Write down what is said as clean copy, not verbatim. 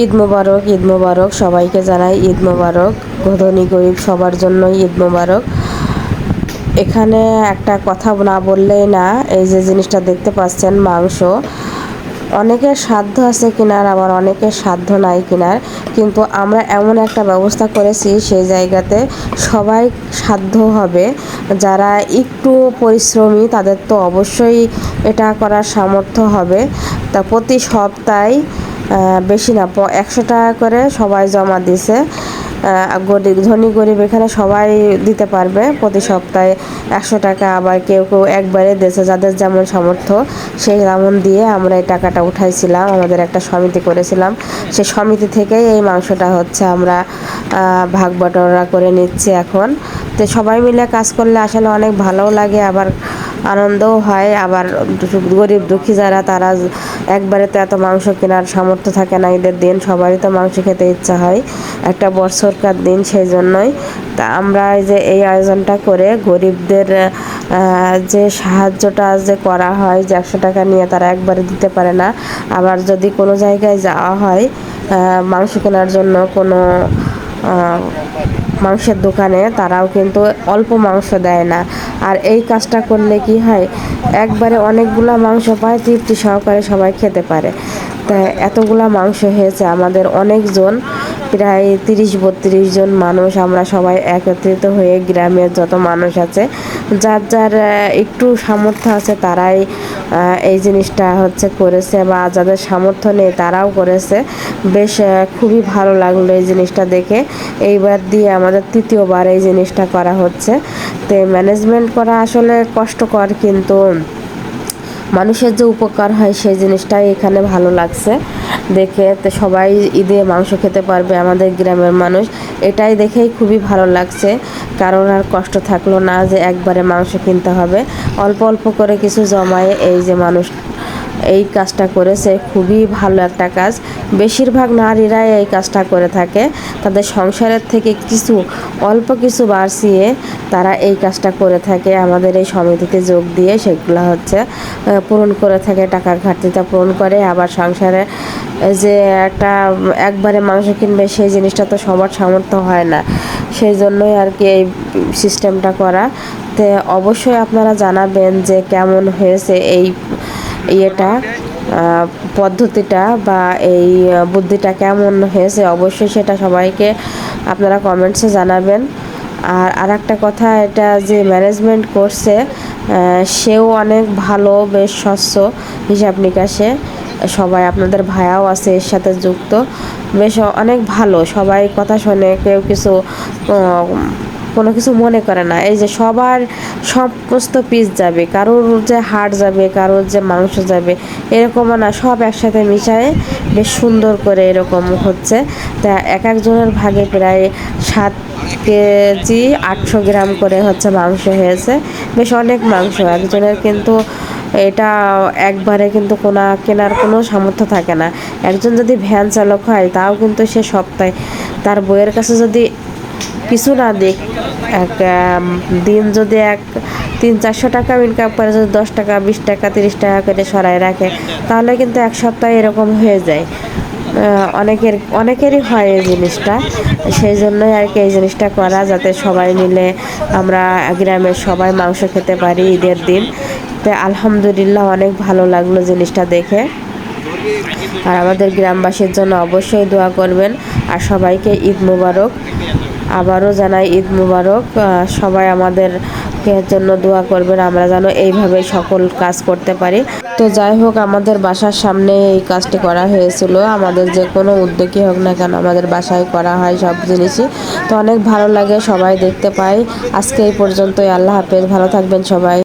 ঈদ মোবারক, ঈদ মোবারক, সবাইকে জানাই ঈদ মোবারক। ধনী গরিব সবার জন্যই ঈদ মোবারক। এখানে একটা কথা না বললেই না, এই যে জিনিসটা দেখতে পাচ্ছেন মাংস, অনেকের সাধ্য আছে কেনার, আবার অনেকের সাধ্য নাই কেনার, কিন্তু আমরা এমন একটা ব্যবস্থা করেছি সেই জায়গাতে সবাই সাধ্য হবে। যারা একটু পরিশ্রমী তাদের তো অবশ্যই এটা করার সামর্থ্য হবে। তা প্রতি সপ্তাহে বেশি না 100 টাকা করে সবাই জমা দিছে। গরিব ধনী গরিব এখানে সবাই দিতে পারবে প্রতি সপ্তাহে 100 টাকা। আবার কেউ কেউ একবারে দিয়েছে, যাদের যেমন সামর্থ্য সেই তেমন দিয়ে আমরা এই টাকাটা উঠাইছিলাম। আমাদের একটা সমিতি করেছিলাম, সেই সমিতি থেকেই এই মাংসটা হচ্ছে আমরা ভাগ বটরা করে নিচ্ছি এখন। তো সবাই মিলে কাজ করলে আসলে অনেক ভালোও লাগে, আবার আনন্দও হয়। আবার গরিব দুঃখী যারা, তারা একবারে তো এত মাংস কেনার সামর্থ্য থাকে না। ঈদের দিন সবারই তো মাংস খেতে ইচ্ছা হয়, একটা বর্ষরকার দিন, সেই জন্যই তা আমরা এই আয়োজনটা করে গরিবদের যে সাহায্যটা যে করা হয়, যে 100 টাকা নিয়ে তারা একবারে দিতে পারে না। আবার যদি কোনো জায়গায় যাওয়া হয় মাংস কেনার জন্য, কোনো মাংসের দোকানে, তারাও কিন্তু অল্প মাংস দেয় না। আর এই কাজটা করলে কি হয়, একবারে অনেকগুলা মাংস পায়, তৃপ্তি সহকারে সবাই খেতে পারে। তাই এতগুলা মাংস হয়েছে আমাদের, অনেকজন, প্রায় 30-32 জন মানুষ। আমরা সবাই একত্রিত হয়ে গ্রামের যত মানুষ আছে, যার যার একটু সামর্থ্য আছে তারাই এই জিনিসটা হচ্ছে করেছে, বা যাদের সামর্থ্য নেই তারাও করেছে। বেশ খুবই ভালো লাগলো এই জিনিসটা দেখে। এইবার দিয়ে আমাদের তৃতীয়বার এই জিনিসটা করা হচ্ছে। তো ম্যানেজমেন্ট করা আসলে কষ্টকর, কিন্তু মানুষের যে উপকার হয় সেই জিনিসটাই এখানে ভালো লাগছে দেখে। তো সবাই ঈদে মাংস খেতে পারবে আমাদের গ্রামের মানুষ, এটাই দেখেই খুবই ভালো লাগছে। কারণ আর কষ্ট থাকলো না যে একবারে মাংস কিনতে হবে। অল্প অল্প করে কিছু জমায়ে এই যে মানুষ এই কাজটা করেছে, খুবই ভালো একটা কাজ। বেশিরভাগ নারীরাই এই কাজটা করে থাকে, তাদের সংসারের থেকে কিছু অল্প কিছু বাঁচিয়ে তারা এই কাজটা করে থাকে। আমাদের এই সমিতিতে যোগ দিয়ে সেগুলো হচ্ছে পূরণ করে থাকে, টাকার ঘাটতিটা পূরণ করে। আবার সংসারে যে একবারে মাংস কিনবে সেই জিনিসটা তো সবার সামর্থ্য হয় না, সেই জন্যই আর কি এই সিস্টেমটা করা। তো অবশ্যই আপনারা জানাবেন যে কেমন হয়েছে এই ইয়েটা, পদ্ধতিটা, বা এই বুদ্ধিটা কেমন হয়েছে। অবশ্যই সেটা সবাইকে আপনারা কমেন্টসে জানাবেন। আর একটা কথা, এটা যে ম্যানেজমেন্ট করছে সেও অনেক ভালো, বেশ স্বচ্ছ হিসাব নিকাশে। সবাই আপনাদের ভাইয়াও আছে এর সাথে যুক্ত, বেশ অনেক ভালো। সবাই কথা শোনে, কেউ কোনো কিছু মনে করে না। এই যে সবার সমস্ত পিস যাবে, কারোর যে হাড় যাবে, কারোর যে মাংস যাবে, এরকমও না, সব একসাথে মিশায়ে বেশ সুন্দর করে এরকম হচ্ছে। তা এক একজনের ভাগে প্রায় 7 কেজি 800 গ্রাম করে হচ্ছে মাংস হয়েছে। বেশ অনেক মাংস একজনের, কিন্তু এটা একবারে কিন্তু কেনার কোনো সামর্থ্য থাকে না। একজন যদি ভ্যান চালক হয়, তাও কিন্তু সে সপ্তাহে তার বইয়ের কাছে যদি কিছু না দিক, এক দিন যদি 300-400 টাকা ইনকাম করে, যদি 10 টাকা 20 টাকা 30 টাকা করে সরায় রাখে, তাহলে কিন্তু এক সপ্তাহে এরকম হয়ে যায়। অনেকেরই হয় এই জিনিসটা। সেই জন্যই আর কি এই জিনিসটা করা, যাতে সবাই মিলে আমরা গ্রামের সবাই মাংস খেতে পারি ঈদের দিন। তো আলহামদুলিল্লাহ অনেক ভালো লাগলো জিনিসটা দেখে। আর আমাদের গ্রামবাসীর জন্য অবশ্যই দোয়া করবেন। আর সবাইকে ঈদ মোবারক, আবারও জানাই ঈদ মোবারক। সবাই আমাদের জন্য দোয়া করবেন, আমরা যেন এইভাবে সকল কাজ করতে পারি। তো যাই হোক, আমাদের বাসার সামনে এই কাজটি করা হয়েছিল। আমাদের যে কোনো উদ্যোগই হোক না কেন, আমাদের বাসায় করা হয় সব জিনিসই। তো অনেক ভালো লাগে, সবাই দেখতে পাই। আজকে এই পর্যন্তই, আল্লাহ হাফেজ, ভালো থাকবেন সবাই।